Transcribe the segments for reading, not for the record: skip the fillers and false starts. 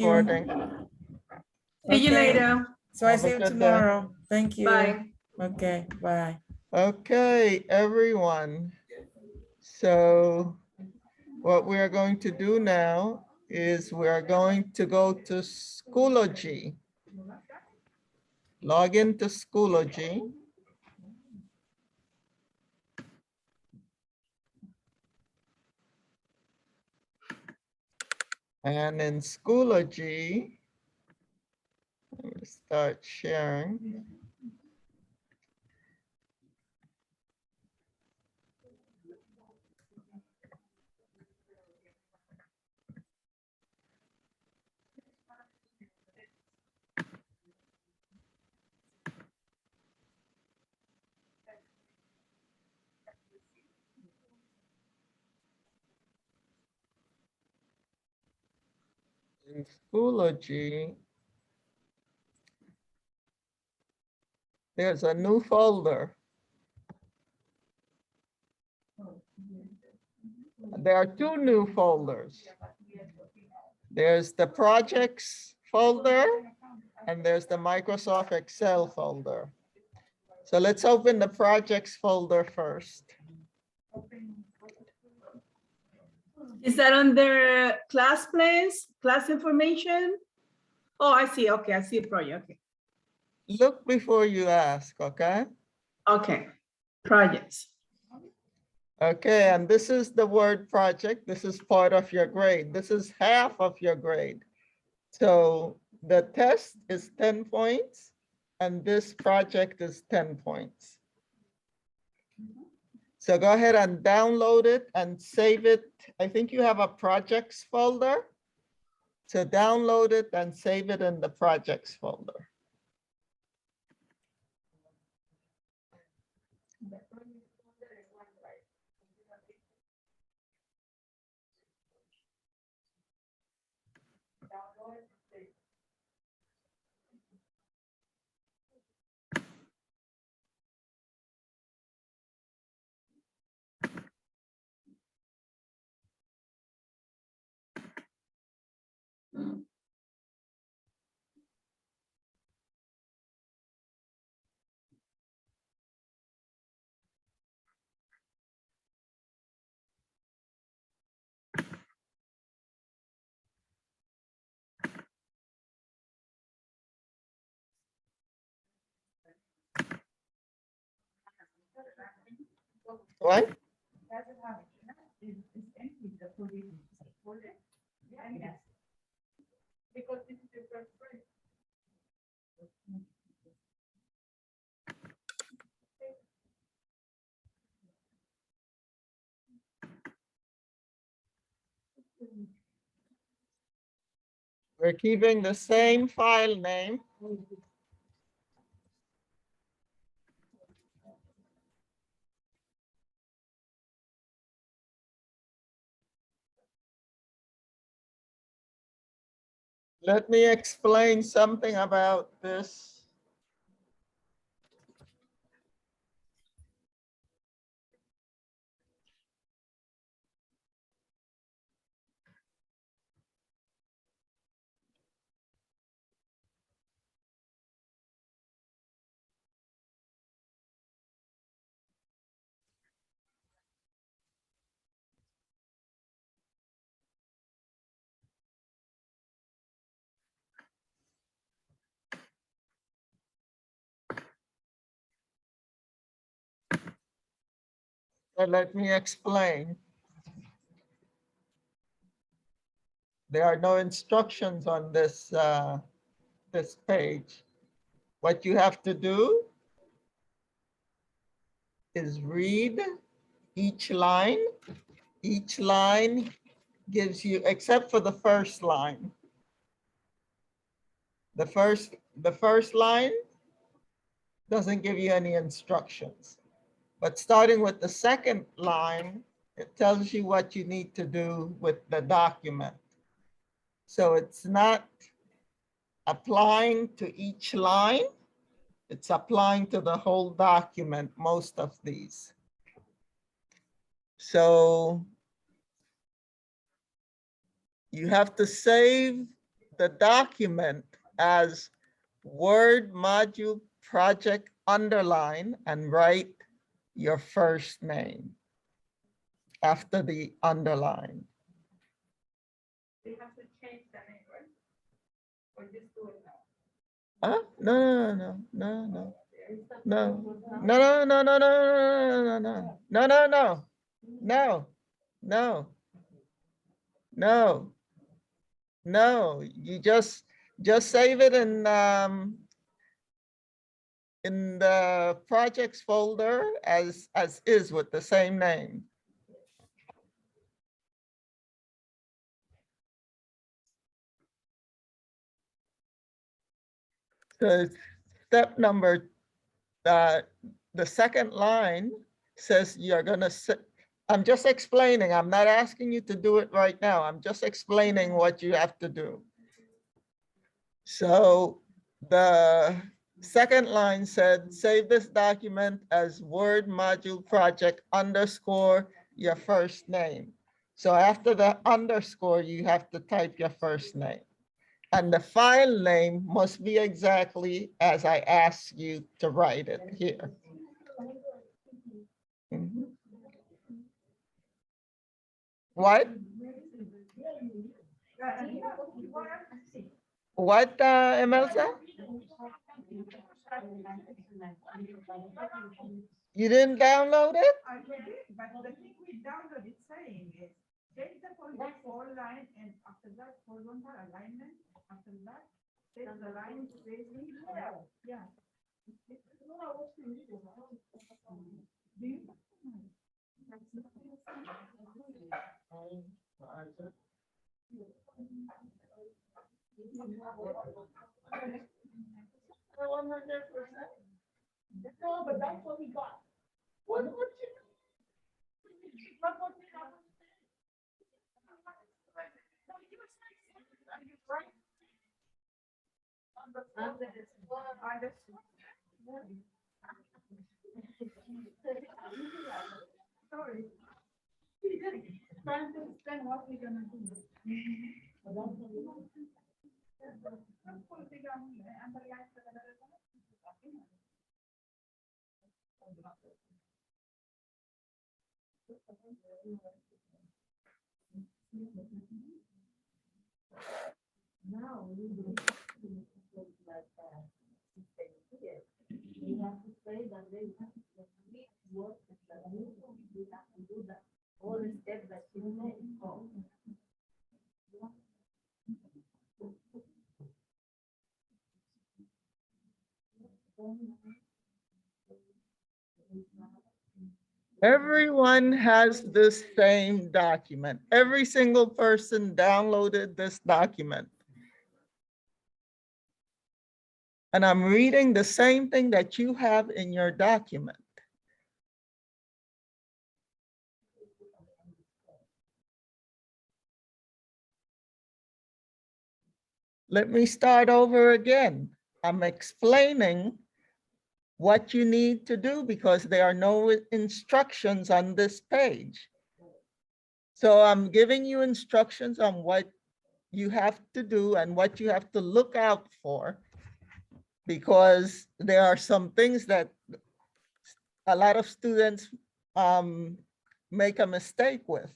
Recording. See you Okay. later. So I Have a see you good tomorrow. Thank you. Bye. Okay, bye. Okay, everyone. So what we are going to do now is we are going to go to Schoology. Log into Schoology. And in Schoology, let me start sharing. In Schoology, there's a new folder. There are two new folders. There's the projects folder and there's the Microsoft Excel folder. So let's open the projects folder first. Is that under class plans, class information? Oh, I see. Okay, I see a project. Okay. Look before you ask, okay? Okay. Projects. Okay, and this is the word project. This is part of your grade. This is half of your grade. So the test is 10 points and this project is 10 points. So go ahead and download it and save it. I think you have a projects folder. So download it and save it in the projects folder. What? We're keeping the same file name. Let me explain something about this. So let me explain. There are no instructions on this, this page. What you have to do is read each line. Each line gives you, except for the first line. The first line doesn't give you any instructions. But starting with the second line, it tells you what you need to do with the document. So it's not applying to each line, it's applying to the whole document, most of these. So you have to save the document as Word module project underline and write your first name after the underline. We have to change the name, right? Or just do it now? Huh? No, no, no, no, no, no, no, no, no, no, no, no, no, no, no, no, no, no, no. You just save it in the projects folder as is with the same name. So step number, the second line says you're gonna set, I'm just explaining, I'm not asking you to do it right now. I'm just explaining what you have to do. So the second line said, save this document as Word module project underscore your first name. So after the underscore, you have to type your first name. And the file name must be exactly as I asked you to write it here. Mhm. What? What, Emelsa? You didn't download it? I did, but the thing we download is saying is change the four line and after that horizontal alignment, after that take the line spacing. Yeah. Do you? No, but that's what we got. What you? Sorry. Trying to explain what we're gonna do. Now we do like that. We have to say that they have to work that we have to do that all the steps that you made. Everyone has this same document. Every single person downloaded this document. And I'm reading the same thing that you have in your document. Let me start over again. I'm explaining what you need to do because there are no instructions on this page. So I'm giving you instructions on what you have to do and what you have to look out for, because there are some things that a lot of students make a mistake with.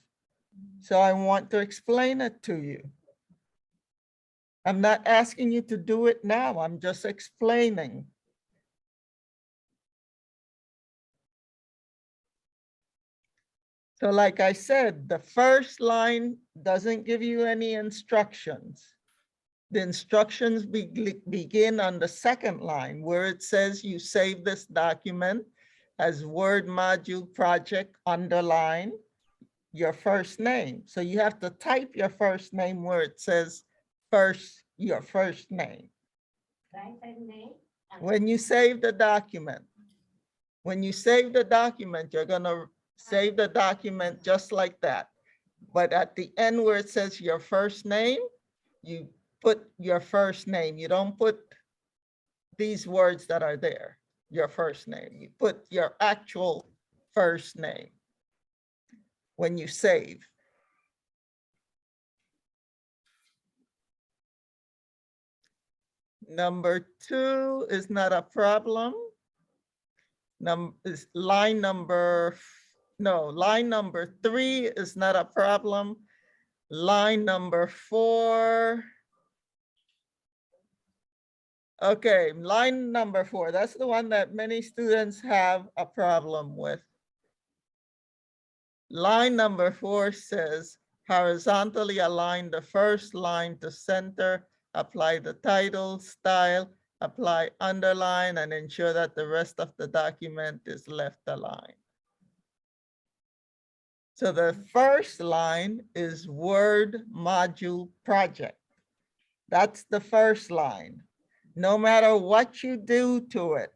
So I want to explain it to you. I'm not asking you to do it now. I'm just explaining. So like I said, the first line doesn't give you any instructions. The instructions begin on the second line where it says you save this document as Word module project underline your first name. So you have to type your first name where it says your first name. When you save the document, you're gonna save the document just like that. But at the end where it says your first name, you put your first name. You don't put these words that are there, your first name. You put your actual first name when you save. Number 2 is not a problem. Line number 3 is not a problem. Line number 4. Okay, line number 4, that's the one that many students have a problem with. Line number 4 says, horizontally align the first line to center, apply the title, style, apply underline, and ensure that the rest of the document is left aligned. So the first line is Word Module Project. That's the first line. No matter what you do to it,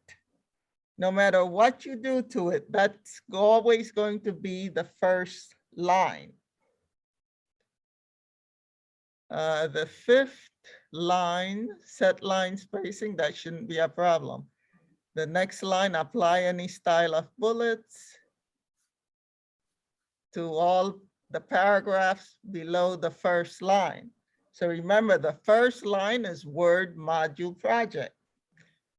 that's always going to be the first line. The 5th line, set line spacing, that shouldn't be a problem. The next line, apply any style of bullets to all the paragraphs below the first line. So remember, the first line is Word Module Project.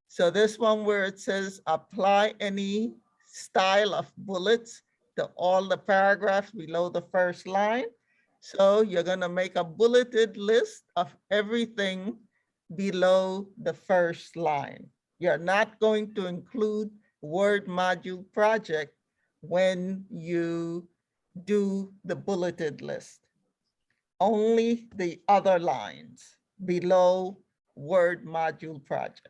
So this one where it says apply any style of bullets to all the paragraphs below the first line. So you're gonna make a bulleted list of everything below the first line. You're not going to include Word Module Project when you do the bulleted list. Only the other lines below Word Module Project.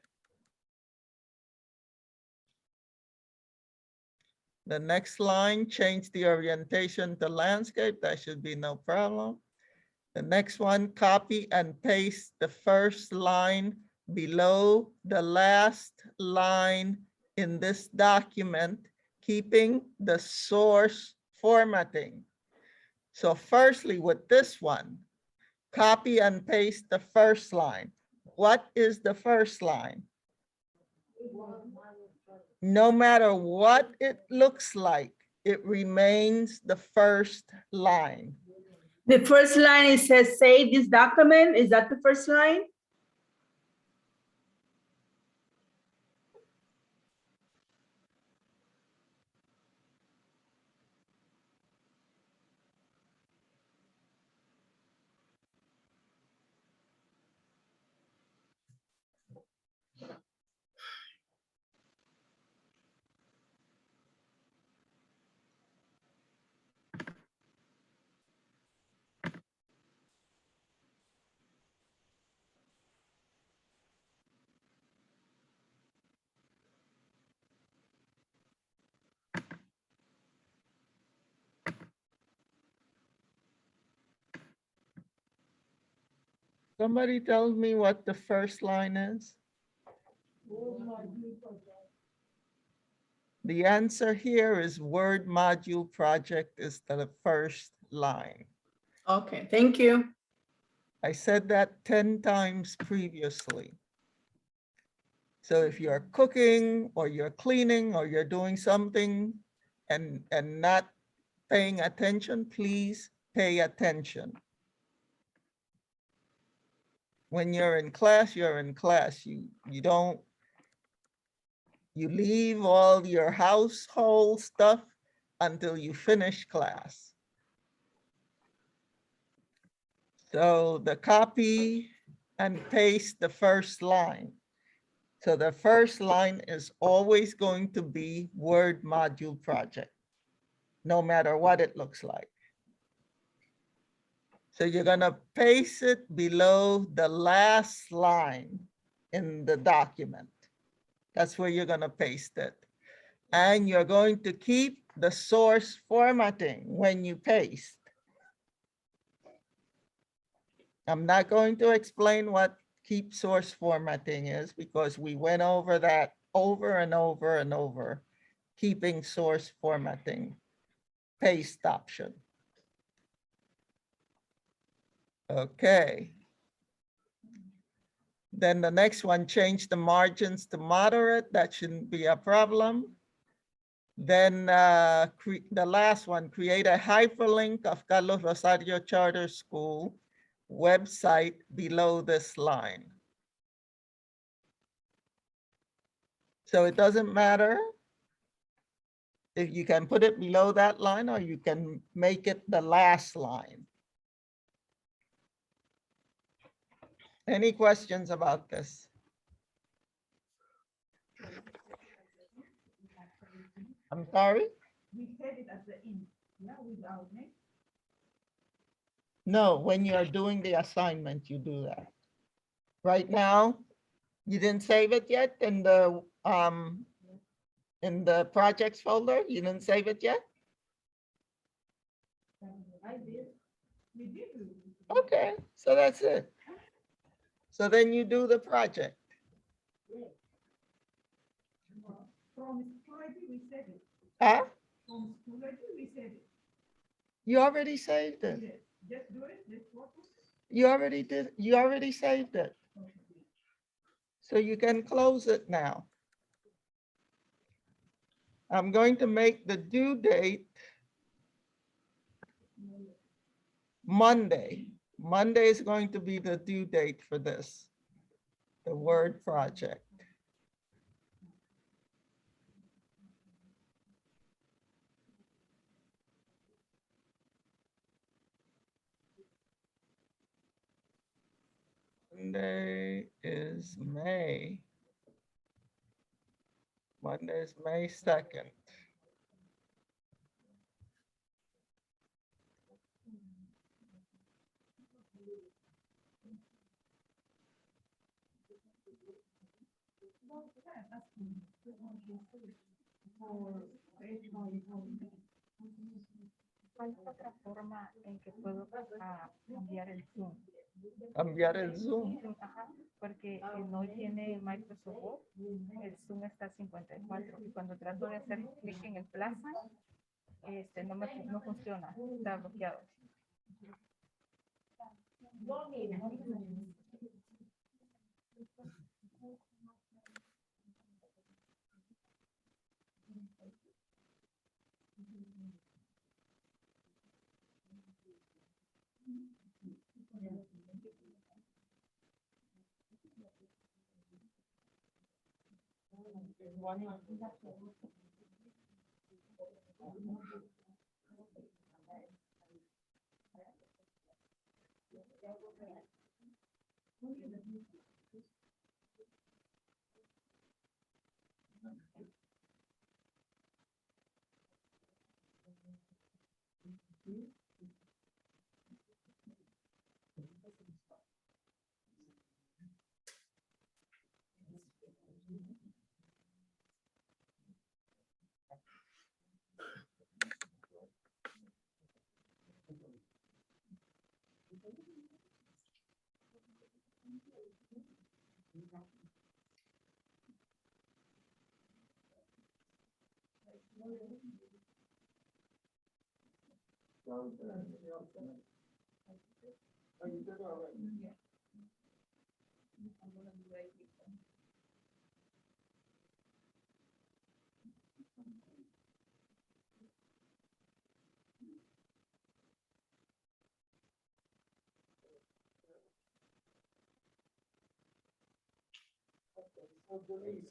The next line, change the orientation to landscape. That should be no problem. The next one, copy and paste the first line below the last line in this document, keeping the source formatting. So firstly, with this one, copy and paste the first line. What is the first line? No matter what it looks like, it remains the first line. The first line, it says, save this document. Is that the first line? Somebody tells me what the first line is. The answer here is Word Module Project is the first line. Okay, thank you. I said that 10 times previously. So if you're cooking or you're cleaning or you're doing something and not paying attention, please pay attention. When you're in class, you're in class. You leave all your household stuff until you finish class. So the copy and paste the first line. So the first line is always going to be Word Module Project, no matter what it looks like. So you're gonna paste it below the last line in the document. That's where you're gonna paste it. And you're going to keep the source formatting when you paste. I'm not going to explain what keep source formatting is because we went over that over and over and over. Keeping source formatting, paste option. Okay. Then the next one, change the margins to moderate. That shouldn't be a problem. Then the last one, create a hyperlink of Carlos Rosario Charter School website below this line. So it doesn't matter if you can put it below that line or you can make it the last line. Any questions about this? I'm sorry? We said it at the end, yeah, without name. No, when you're doing the assignment, you do that. Right now, you didn't save it yet in the projects folder? You didn't save it yet? I did. We did. Okay, so that's it. So then you do the project. From school ID, we said it. Huh? From school ID, we said it. You already saved it. Just do it, just work with it. You already did, you already saved it. So you can close it now. I'm going to make the due date Monday. Monday is going to be the due date for this, the Word project. Monday is May. Monday is May 2nd. ¿Cuál es otra forma en que puedo cambiar el Zoom? Cambiar el Zoom. Ajá, porque no tiene Microsoft Word, el Zoom está a 54 y cuando trato de hacer clic en el plaza, no funciona, está bloqueado. So delete.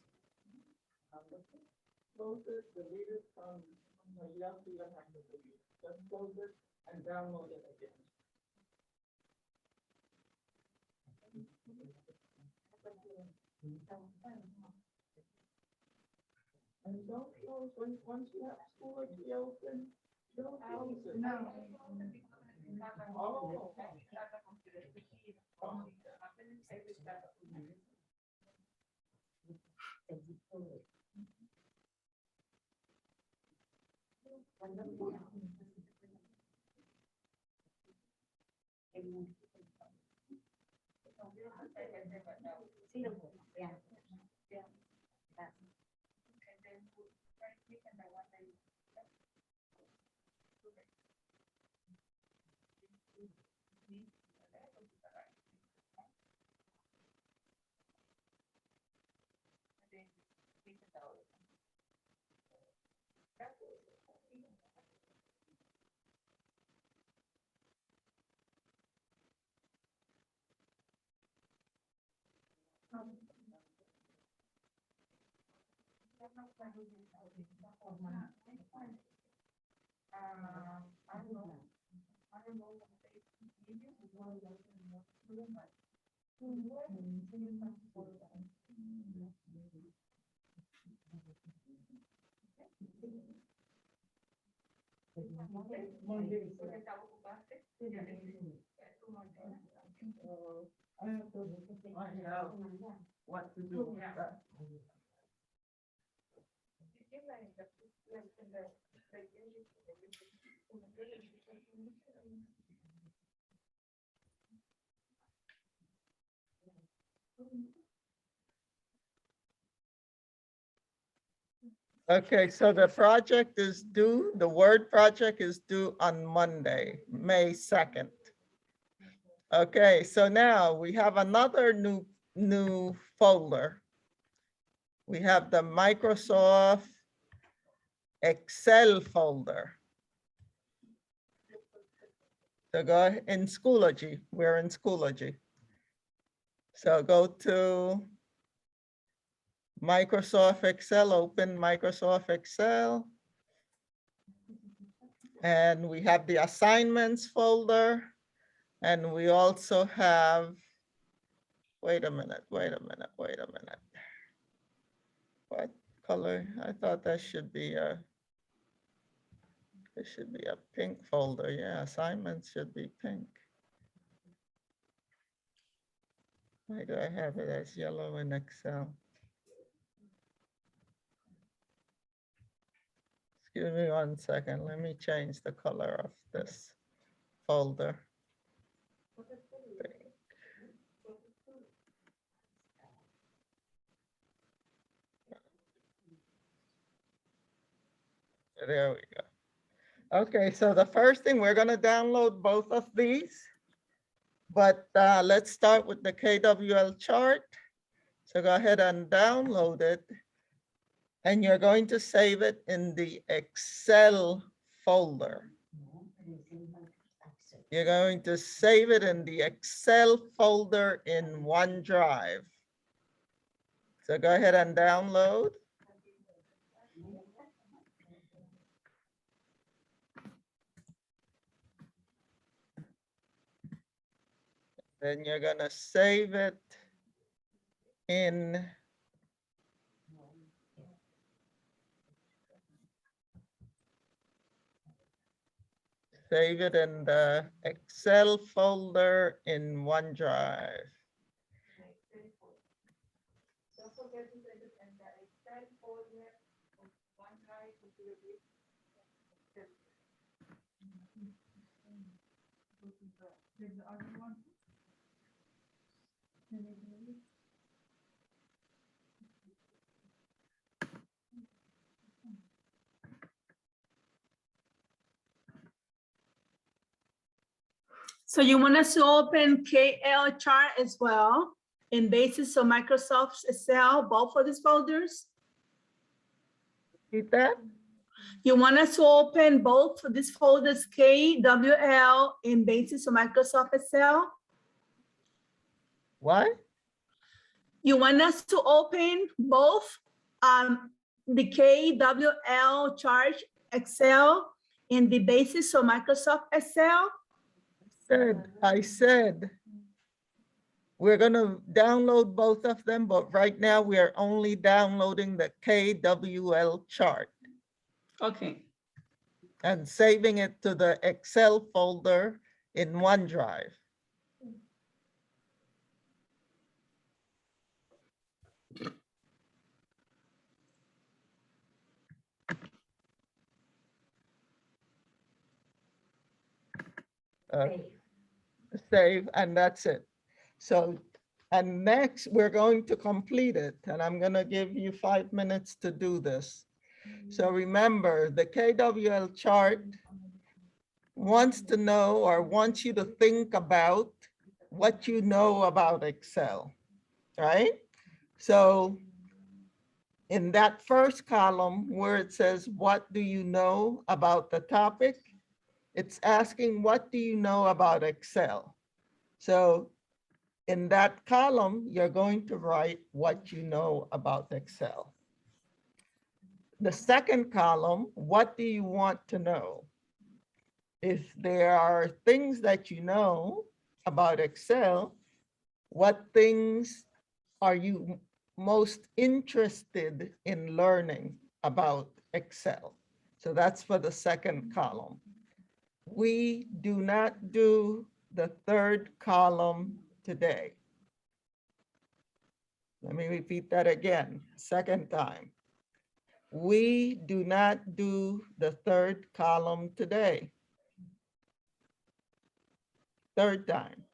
Close it, delete it from, no, you don't even have to delete it. Just close it and download it again. And don't close, once you have school like the open, don't close it. No. Oh. I have to find out what to do with that. Okay, so the project is due, the Word project is due on Monday, May 2nd. Okay, so now we have another new folder. We have the Microsoft Excel folder. So go in Schoology, we're in Schoology. So go to Microsoft Excel, open Microsoft Excel. And we have the assignments folder. And we also have, wait a minute. What color? I thought that should be a, it should be a pink folder. Yeah, assignments should be pink. Why do I have it as yellow in Excel? Excuse me 1 second. Let me change the color of this folder. There we go. Okay, so the first thing, we're gonna download both of these. But let's start with the KWL chart. So go ahead and download it. And you're going to save it in the Excel folder. You're going to save it in the Excel folder in OneDrive. So go ahead and download. Then you're gonna save it in the Excel folder in OneDrive. So you want us to open KL chart as well in basis of Microsoft Excel, both of these folders? Keep that? You want us to open both of these folders, KWL, in basis of Microsoft Excel? What? You want us to open both the KWL chart Excel in the basis of Microsoft Excel? I said, we're gonna download both of them, but right now we are only downloading the KWL chart Okay. and saving it to the Excel folder in OneDrive. Save, and that's it. So, and next we're going to complete it, and I'm gonna give you 5 minutes to do this. So remember, the KWL chart wants to know or wants you to think about what you know about Excel, right? So in that first column where it says, what do you know about the topic? It's asking, what do you know about Excel? So in that column, you're going to write what you know about Excel. The second column, what do you want to know? If there are things that you know about Excel, what things are you most interested in learning about Excel? So that's for the second column. We do not do the third column today. Let me repeat that again, second time. We do not do the third column today. Third time.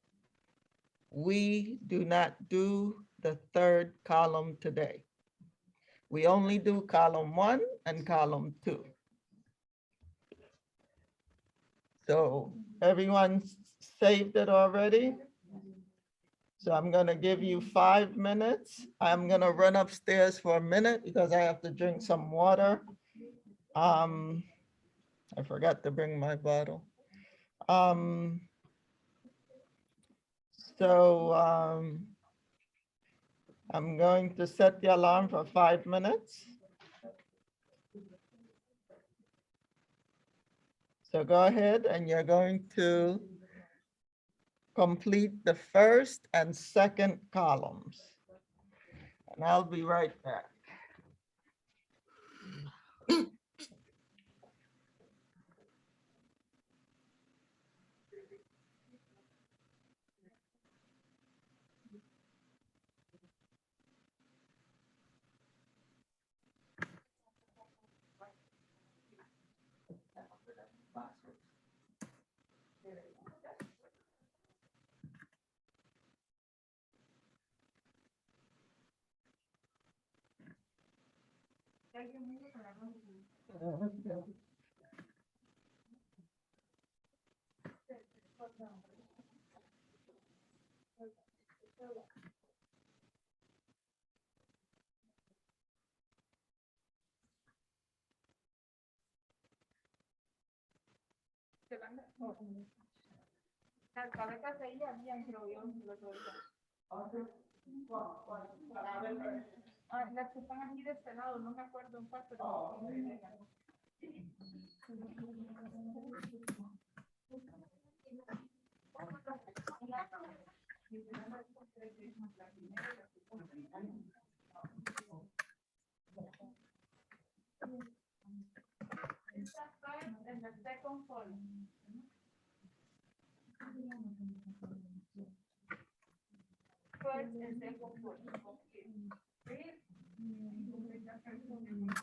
We do not do the third column today. We only do column 1 and column 2. So everyone saved it already? So I'm gonna give you 5 minutes. I'm gonna run upstairs for a minute because I have to drink some water. I forgot to bring my bottle. So I'm going to set the alarm for 5 minutes. So go ahead and you're going to complete the first and second columns. And I'll be right back. Las cabezas ahí habían, creo yo, el otro día. Las que están aquí de este lado, no me acuerdo en cuál, pero... En the second column. First and second column.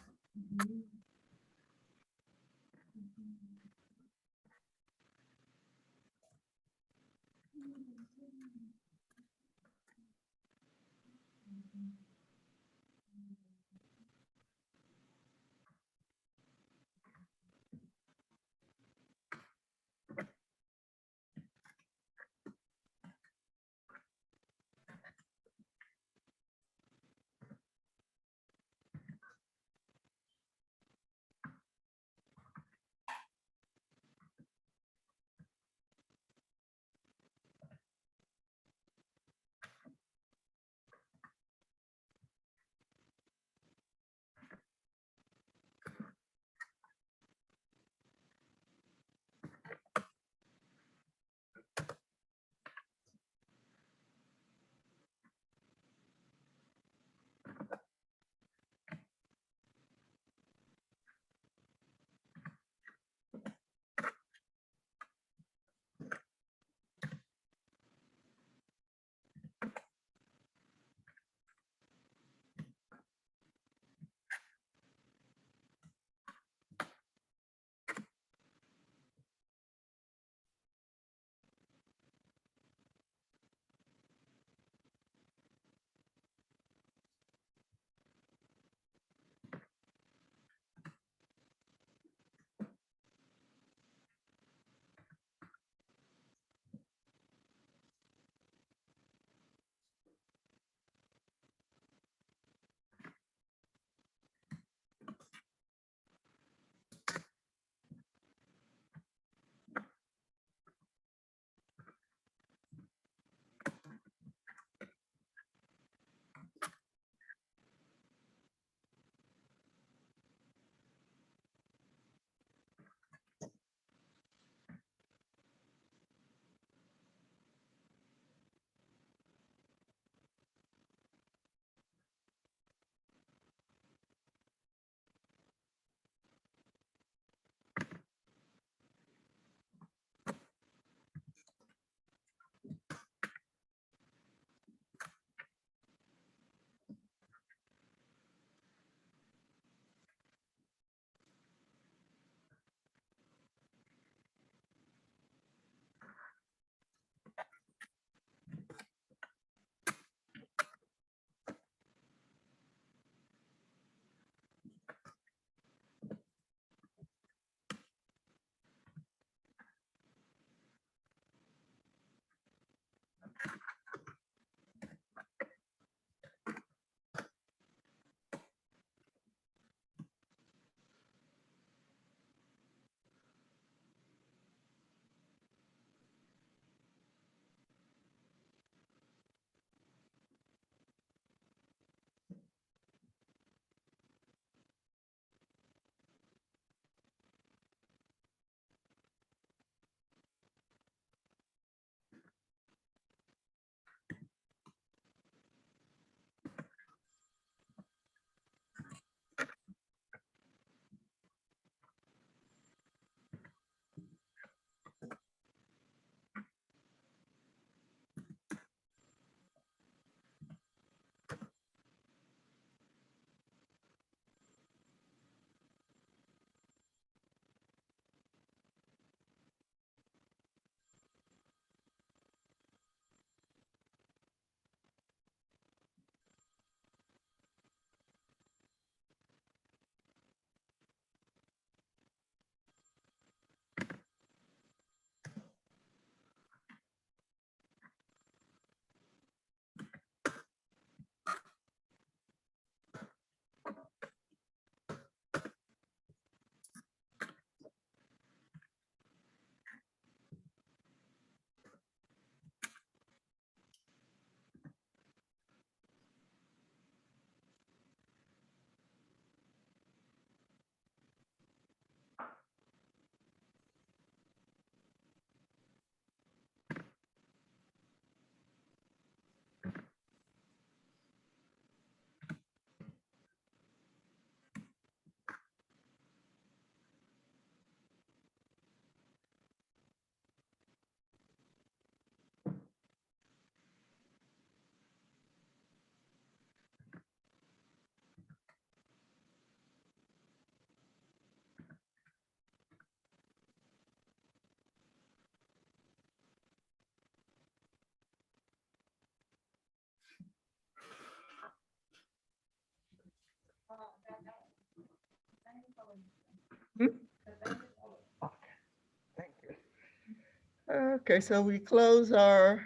Okay, so we close our,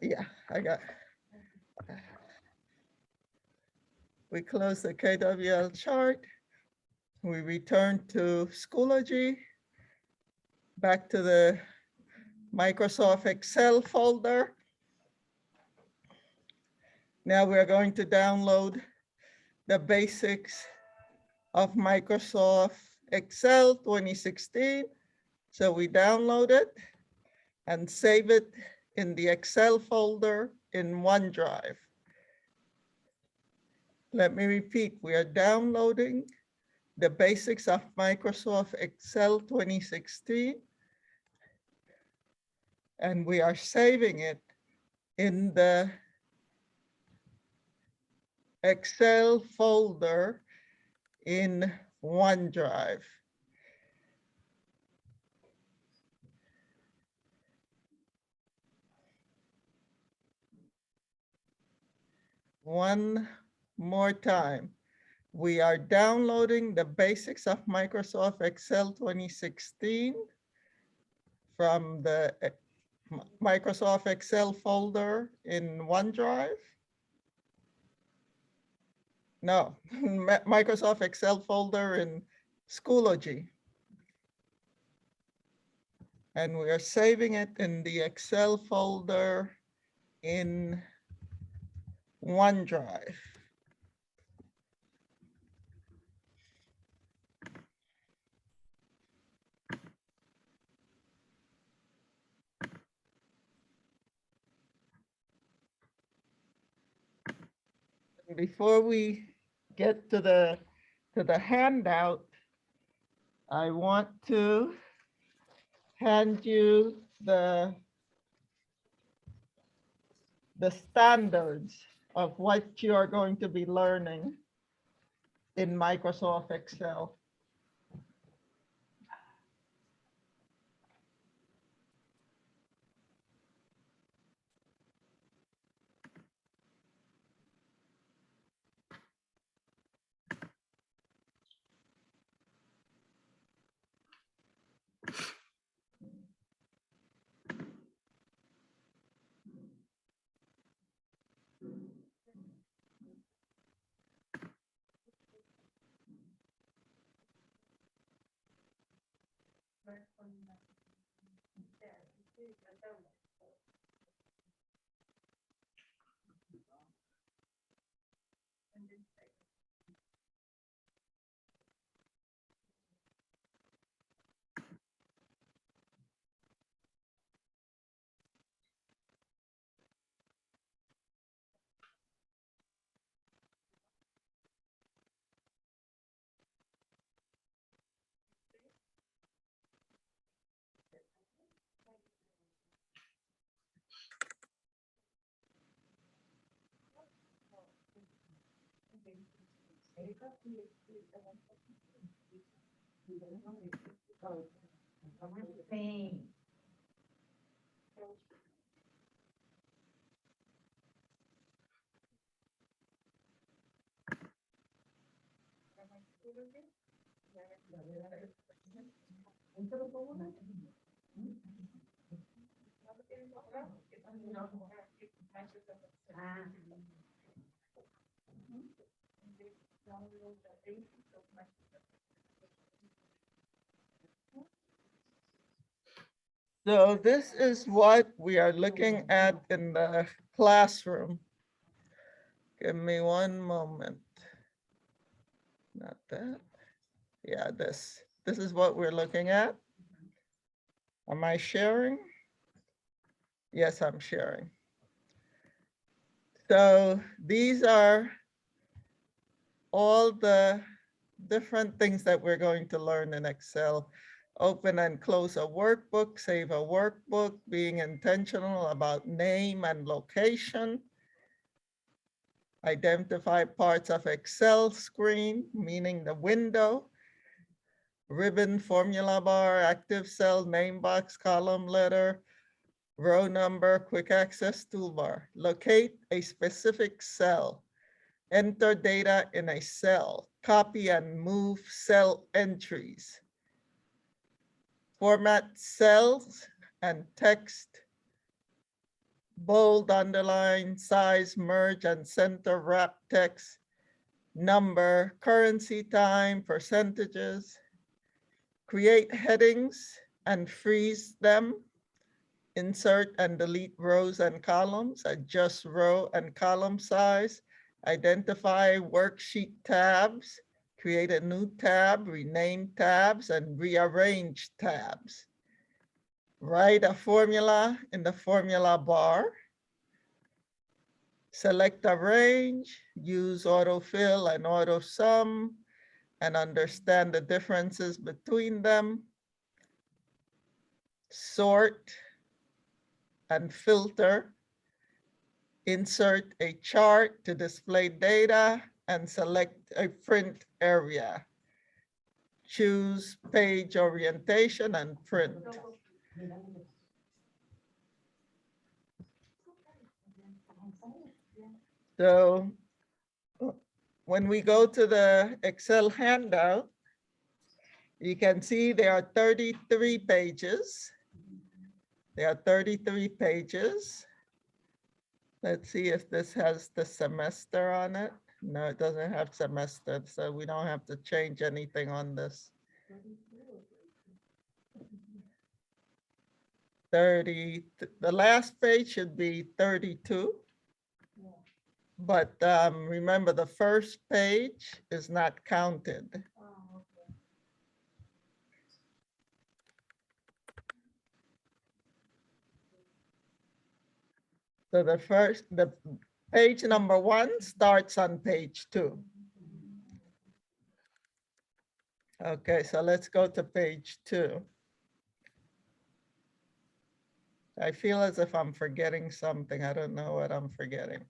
yeah, I got. We close the KWL chart. We return to Schoology, back to the Microsoft Excel folder. Now we're going to download the basics of Microsoft Excel 2016. So we download it and save it in the Excel folder in OneDrive. Let me repeat, we are downloading the basics of Microsoft Excel 2016, and we are saving it in the Excel folder in OneDrive. One more time. We are downloading the basics of Microsoft Excel 2016 from the Microsoft Excel folder in OneDrive. No, Microsoft Excel folder in Schoology. And we are saving it in the Excel folder in OneDrive. Before we get to the handout, I want to hand you the standards of what you are going to be learning in Microsoft Excel. So this is what we are looking at in the classroom. Give me one moment. Not that. Yeah, this. This is what we're looking at. Am I sharing? Yes, I'm sharing. So these are all the different things that we're going to learn in Excel. Open and close a workbook, save a workbook, being intentional about name and location. Identify parts of Excel screen, meaning the window, ribbon, formula bar, active cell, name box, column letter, row number, quick access toolbar. Locate a specific cell. Enter data in a cell. Copy and move cell entries. Format cells and text, bold, underline, size, merge, and center wrap text, number, currency, time, percentages, create headings and freeze them, insert and delete rows and columns, adjust row and column size, identify worksheet tabs, create a new tab, rename tabs, and rearrange tabs. Write a formula in the formula bar. Select a range, use autofill and auto sum, and understand the differences between them. Sort and filter. Insert a chart to display data and select a print area. Choose page orientation and print. So when we go to the Excel handout, you can see there are 33 pages. There are 33 pages. Let's see if this has the semester on it. No, it doesn't have semester, so we don't have to change anything on this. 30, the last page should be 32. But remember, the first page is not counted. So the page number 1 starts on page 2. Okay, so let's go to page 2. I feel as if I'm forgetting something. I don't know what I'm forgetting.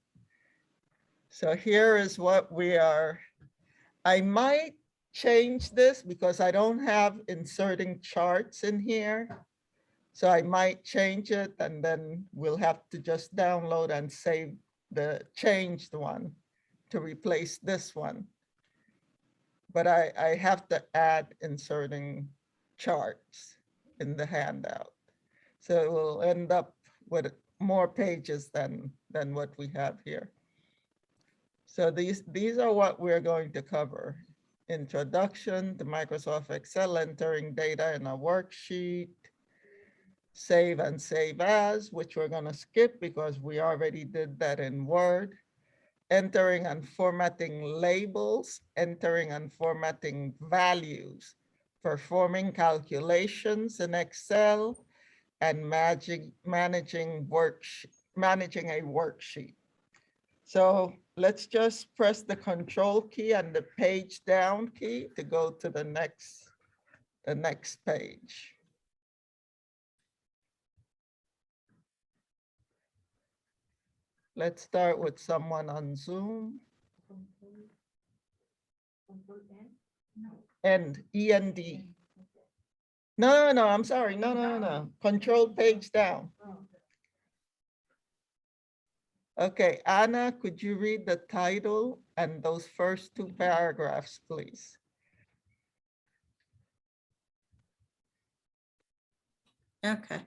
So here is what we are. I might change this because I don't have inserting charts in here. So I might change it and then we'll have to just download and save the changed one to replace this one. But I have to add inserting charts in the handout. So it will end up with more pages than what we have here. So these are what we're going to cover. Introduction to Microsoft Excel, entering data in a worksheet, save and save as, which we're going to skip because we already did that in Word, entering and formatting labels, entering and formatting values, performing calculations in Excel, and managing a worksheet. So let's just press the Control key and the page down key to go to the next page. Let's start with someone on Zoom. End, E-N-D. No, I'm sorry. No. Control page down. Okay, Anna, could you read the title and those first 2 paragraphs, please? Okay.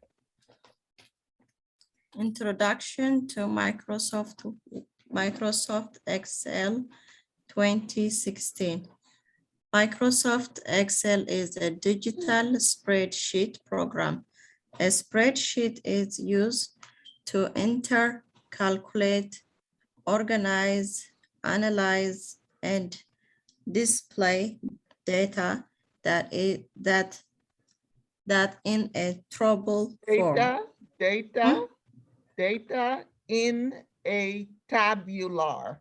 Introduction to Microsoft Excel 2016. Microsoft Excel is a digital spreadsheet program. A spreadsheet is used to enter, calculate, organize, analyze, and display data that in a tabular form. Data in a tabular.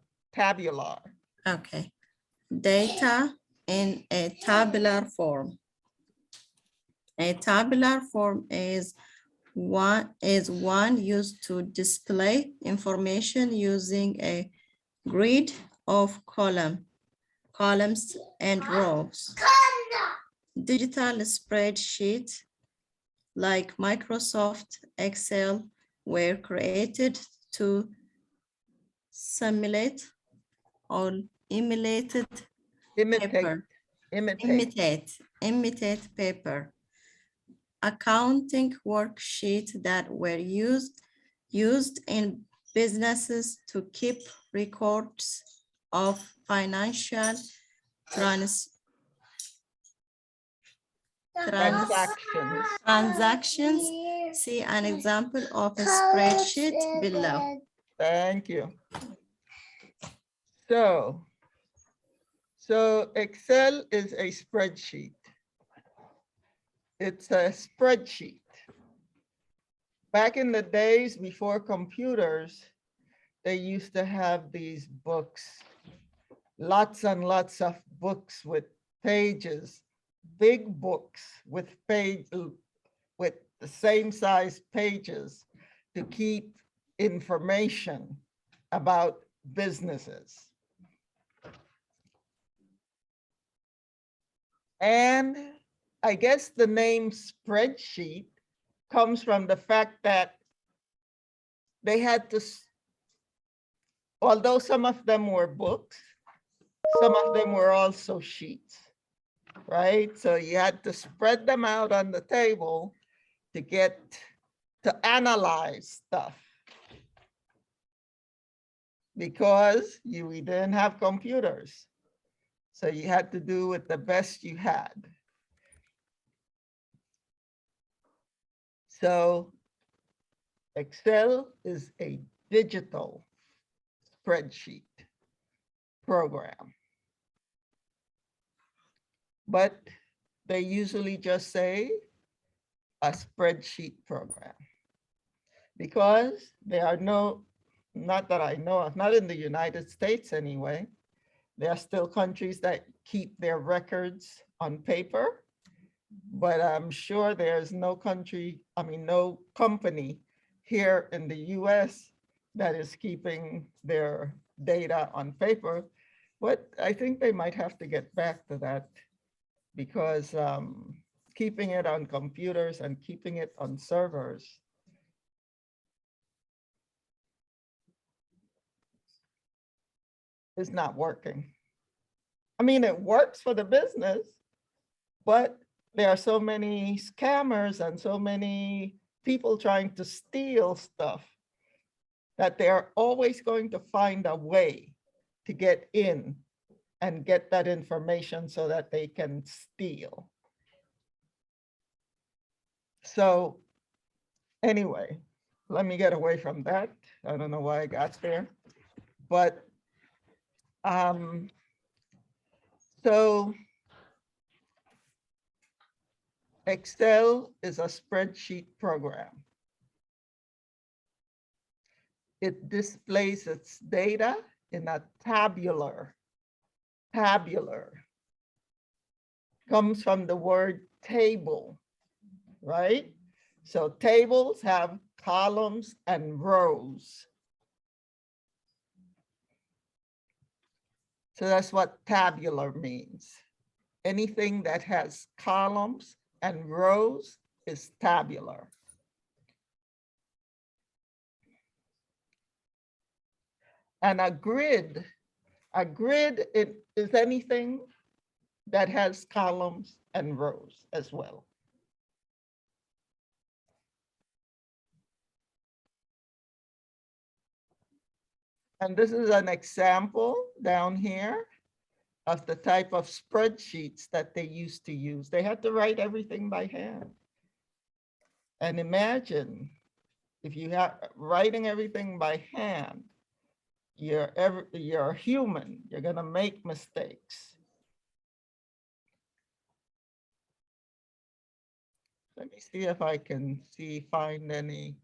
Okay. Data in a tabular form. A tabular form is one used to display information using a grid of columns and rows. Digital spreadsheets like Microsoft Excel were created to simulate or imitate paper. accounting worksheet that were used in businesses to keep records of financial Transactions. transactions. See an example of a spreadsheet below. Thank you. So Excel is a spreadsheet. It's a spreadsheet. Back in the days before computers, they used to have these books, lots and lots of books with pages, big books with with the same size pages to keep information about businesses. And I guess the name spreadsheet comes from the fact that they had to, although some of them were books, some of them were also sheets, right? So you had to spread them out on the table to analyze stuff. Because we didn't have computers. So you had to do with the best you had. So Excel is a digital spreadsheet program. But they usually just say a spreadsheet program because there are not that I know of, not in the United States anyway. There are still countries that keep their records on paper, but I'm sure there's no company here in the US that is keeping their data on paper. But I think they might have to get back to that because keeping it on computers and keeping it on servers is not working. I mean, it works for the business, but there are so many scammers and so many people trying to steal stuff that they're always going to find a way to get in and get that information so that they can steal. So anyway, let me get away from that. I don't know why I got there, but so Excel is a spreadsheet program. It displays its data in a tabular. Tabular comes from the word table, right? So tables have columns and rows. So that's what tabular means. Anything that has columns and rows is tabular. And a grid is anything that has columns and rows as well. And this is an example down here of the type of spreadsheets that they used to use. They had to write everything by hand. And imagine if you have writing everything by hand, you're a human, you're gonna make mistakes. Let me see if I can find any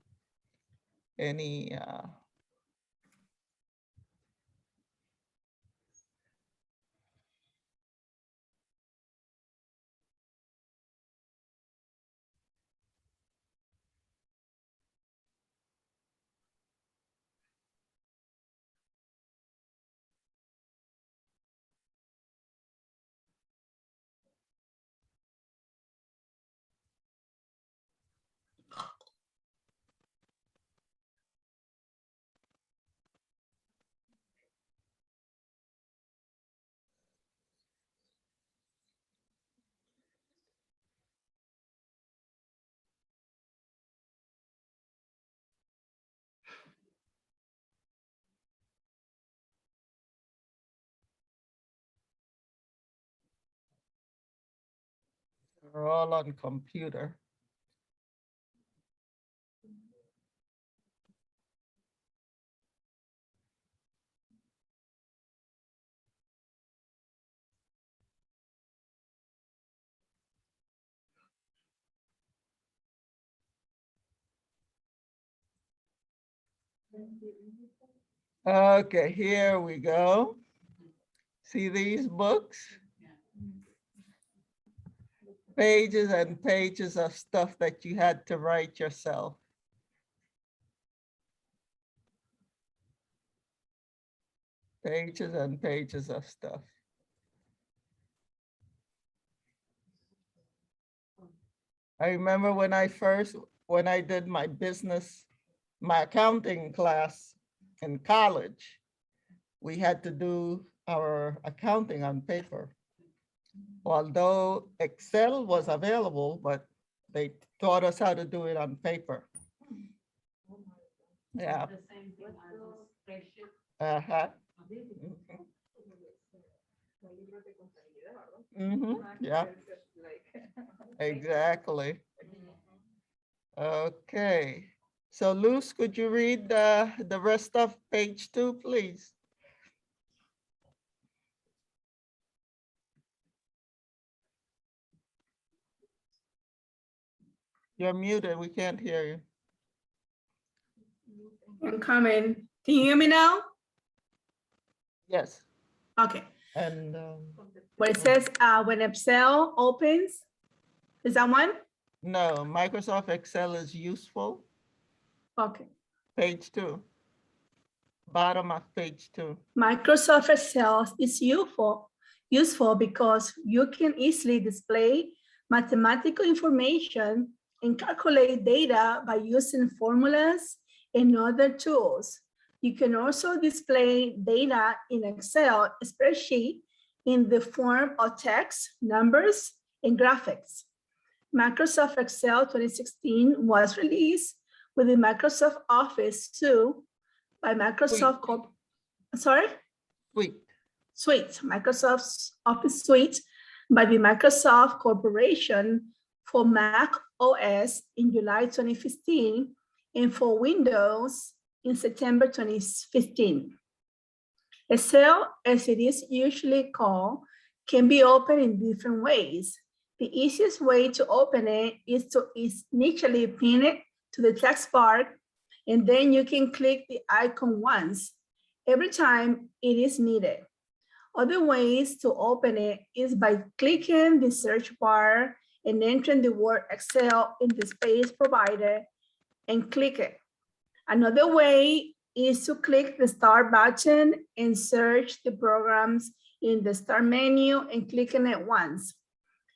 We're all on computer. Okay, here we go. See these books? Pages and pages of stuff that you had to write yourself. Pages and pages of stuff. I remember when I did my accounting class in college, we had to do our accounting on paper. Although Excel was available, but they taught us how to do it on paper. Yeah. Uh-huh. Yeah, exactly. Okay. So Luz, could you read the rest of page 2, please? You're muted. We can't hear you. I'm coming. Can you hear me now? Yes. Okay. And Where it says when Excel opens, is that one? no, Microsoft Excel is useful. Okay. Page 2. Bottom of page 2. Microsoft Excel is useful because you can easily display mathematical information and calculate data by using formulas and other tools. You can also display data in Excel spreadsheet in the form of text, numbers, and graphics. Microsoft Excel 2016 was released with the Microsoft Office 2 by Microsoft Corp. Sorry? Suite, Microsoft's Office Suite by the Microsoft Corporation for Mac OS in July 2015 and for Windows in September 2015. Excel, as it is usually called, can be opened in different ways. The easiest way to open it is to initially pin it to the text bar, and then you can click the icon once every time it is needed. Other ways to open it is by clicking the search bar and entering the word Excel in the space provided and click it. Another way is to click the Start button and search the programs in the Start menu and clicking it once.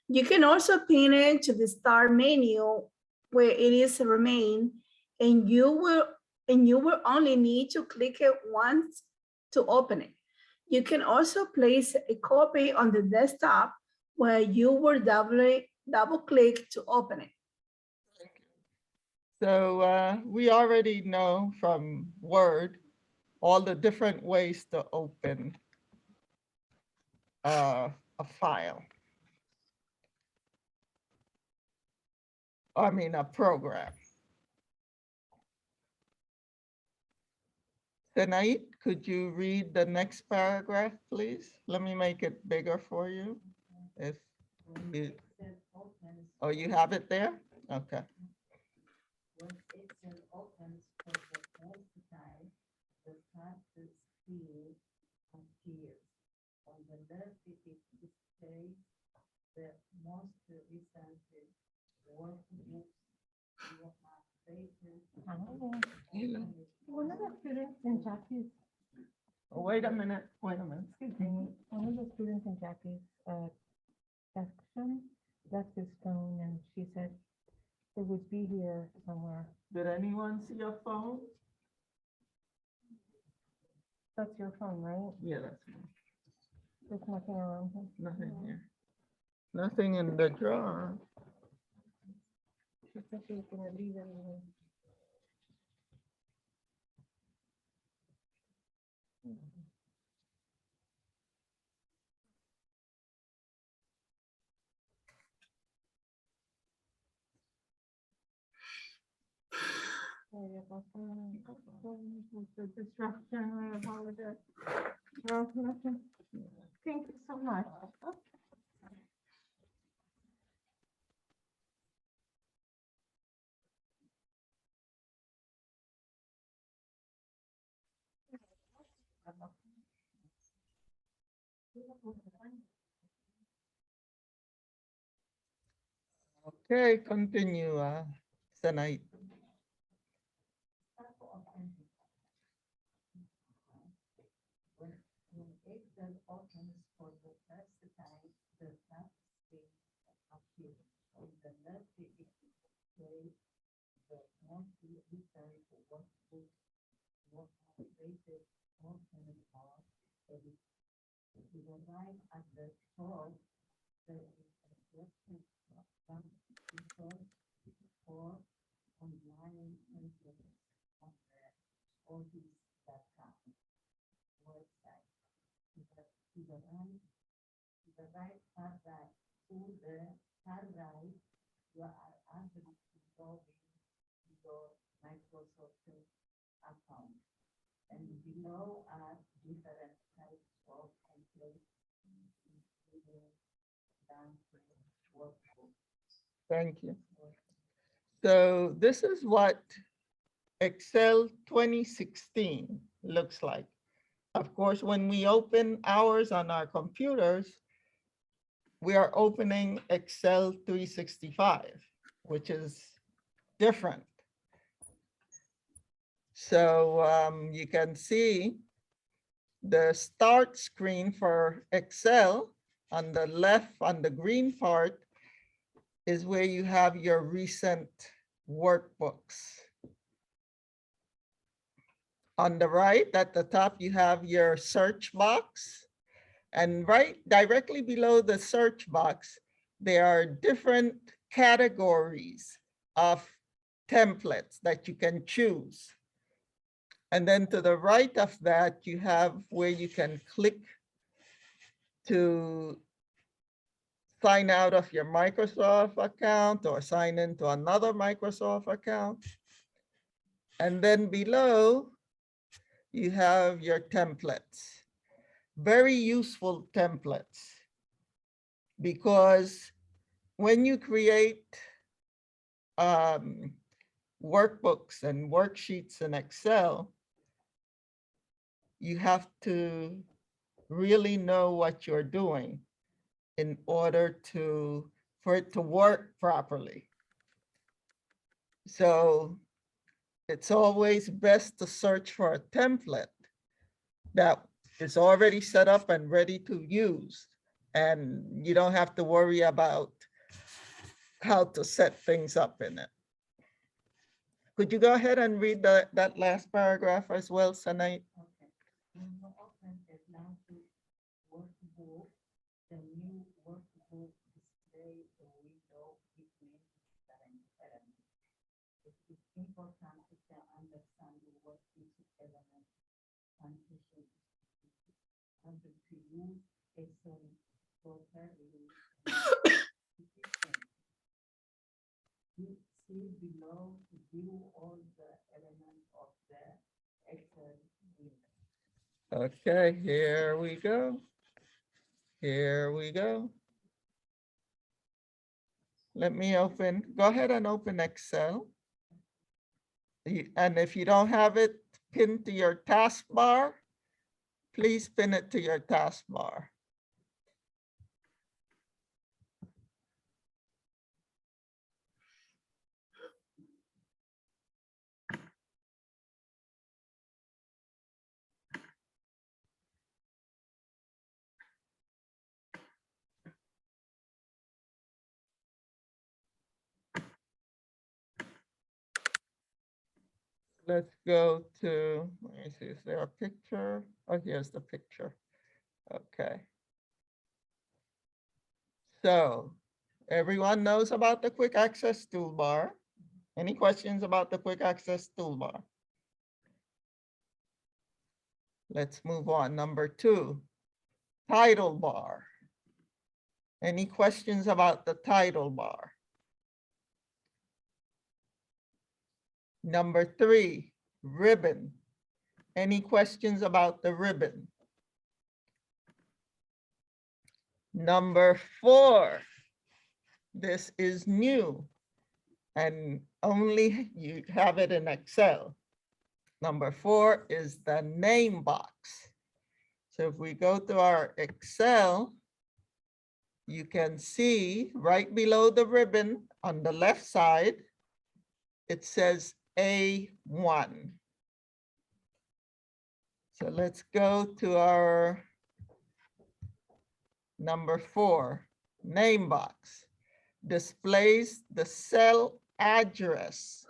You can also pin it to the Start menu where it is remain, and you will only need to click it once to open it. You can also place a copy on the desktop where you will double click to open it. So we already know from Word all the different ways to open a file. I mean, a program. Tonight, could you read the next paragraph, please? Let me make it bigger for you. If you, oh, you have it there? Okay. When Excel opens for the first time, the fastest field appears. On the left, it displays the most recent workbooks you have created. One of the students in Jackie's, Oh, wait a minute. excuse me, one of the students in Jackie's section left his phone and she said it would be here somewhere. Did anyone see your phone? That's your phone, right? Yeah, that's me. There's nothing around here. Nothing here. Nothing in the drawer. She said she was gonna leave it anyway. The disruption, I apologize. No, nothing. Thank you so much. Okay, continue, Sanait. When Excel opens for the first time, the task screen appears. On the left, it displays the monthly return for workbook, what rated, open or edit. To the right at the top, there is a selection from resource for online templates on the office.com website. To the right, far right, to the far right, you are able to log in your Microsoft account. And below are different types of templates, including downgrade workbook. Thank you. So this is what Excel 2016 looks like. Of course, when we open ours on our computers, we are opening Excel 365, which is different. So you can see the start screen for Excel on the left, on the green part, is where you have your recent workbooks. On the right, at the top, you have your search box. And right directly below the search box, there are different categories of templates that you can choose. And then to the right of that, you have where you can click to sign out of your Microsoft account or sign into another Microsoft account. And then below, you have your templates. Very useful templates, because when you create workbooks and worksheets in Excel, you have to really know what you're doing in order for it to work properly. So it's always best to search for a template that is already set up and ready to use. And you don't have to worry about how to set things up in it. Could you go ahead and read that last paragraph as well, Sanait? Okay. When you open the blank workbook, the new workbook display a window between different elements. It is important to understand what each element function is able to use Excel properly. See below to view all the elements of the Excel window. Okay, here we go. Here we go. Let me go ahead and open Excel. And if you don't have it pinned to your taskbar, please pin it to your taskbar. Let's go to, let me see, is there a picture? Oh, here's the picture. Okay. So everyone knows about the quick access toolbar. Any questions about the quick access toolbar? Let's move on. Number 2, title bar. Any questions about the title bar? Number 3, ribbon. Any questions about the ribbon? Number 4, this is new and only you have it in Excel. Number 4 is the name box. So if we go to our Excel, you can see right below the ribbon on the left side, it says A1. So let's go to our number 4, name box. Displays the cell address.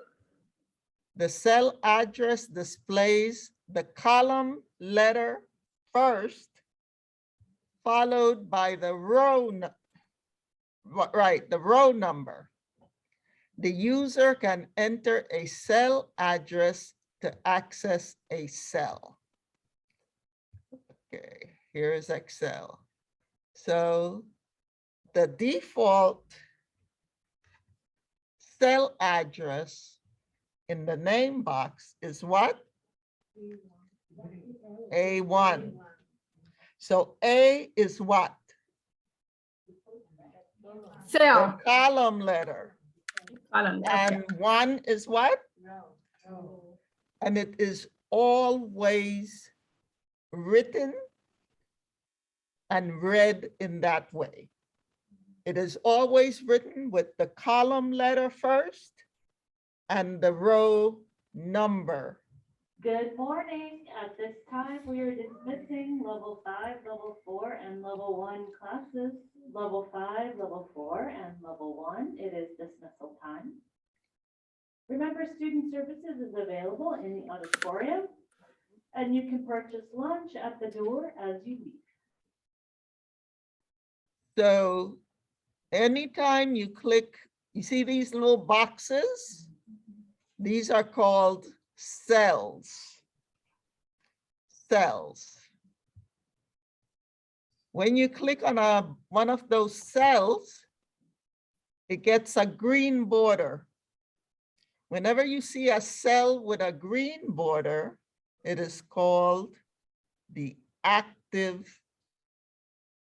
The cell address displays the column letter first, followed by the row, the row number. The user can enter a cell address to access a cell. Okay, here is Excel. So the default cell address in the name box is what? A1. So A is what? The Cell. column letter. Column, okay. And 1 is what? And it is always written and read in that way. It is always written with the column letter first and the row number. Good morning. At this time, we are dismissing level 5, level 4, and level 1 classes. Level 5, level 4, and level 1, it is dismissal time. Remember, student services is available in the auditorium, and you can purchase lunch at the door as you leave. So anytime you click, you see these little boxes? These are called cells. Cells. When you click on one of those cells, it gets a green border. Whenever you see a cell with a green border, it is called the active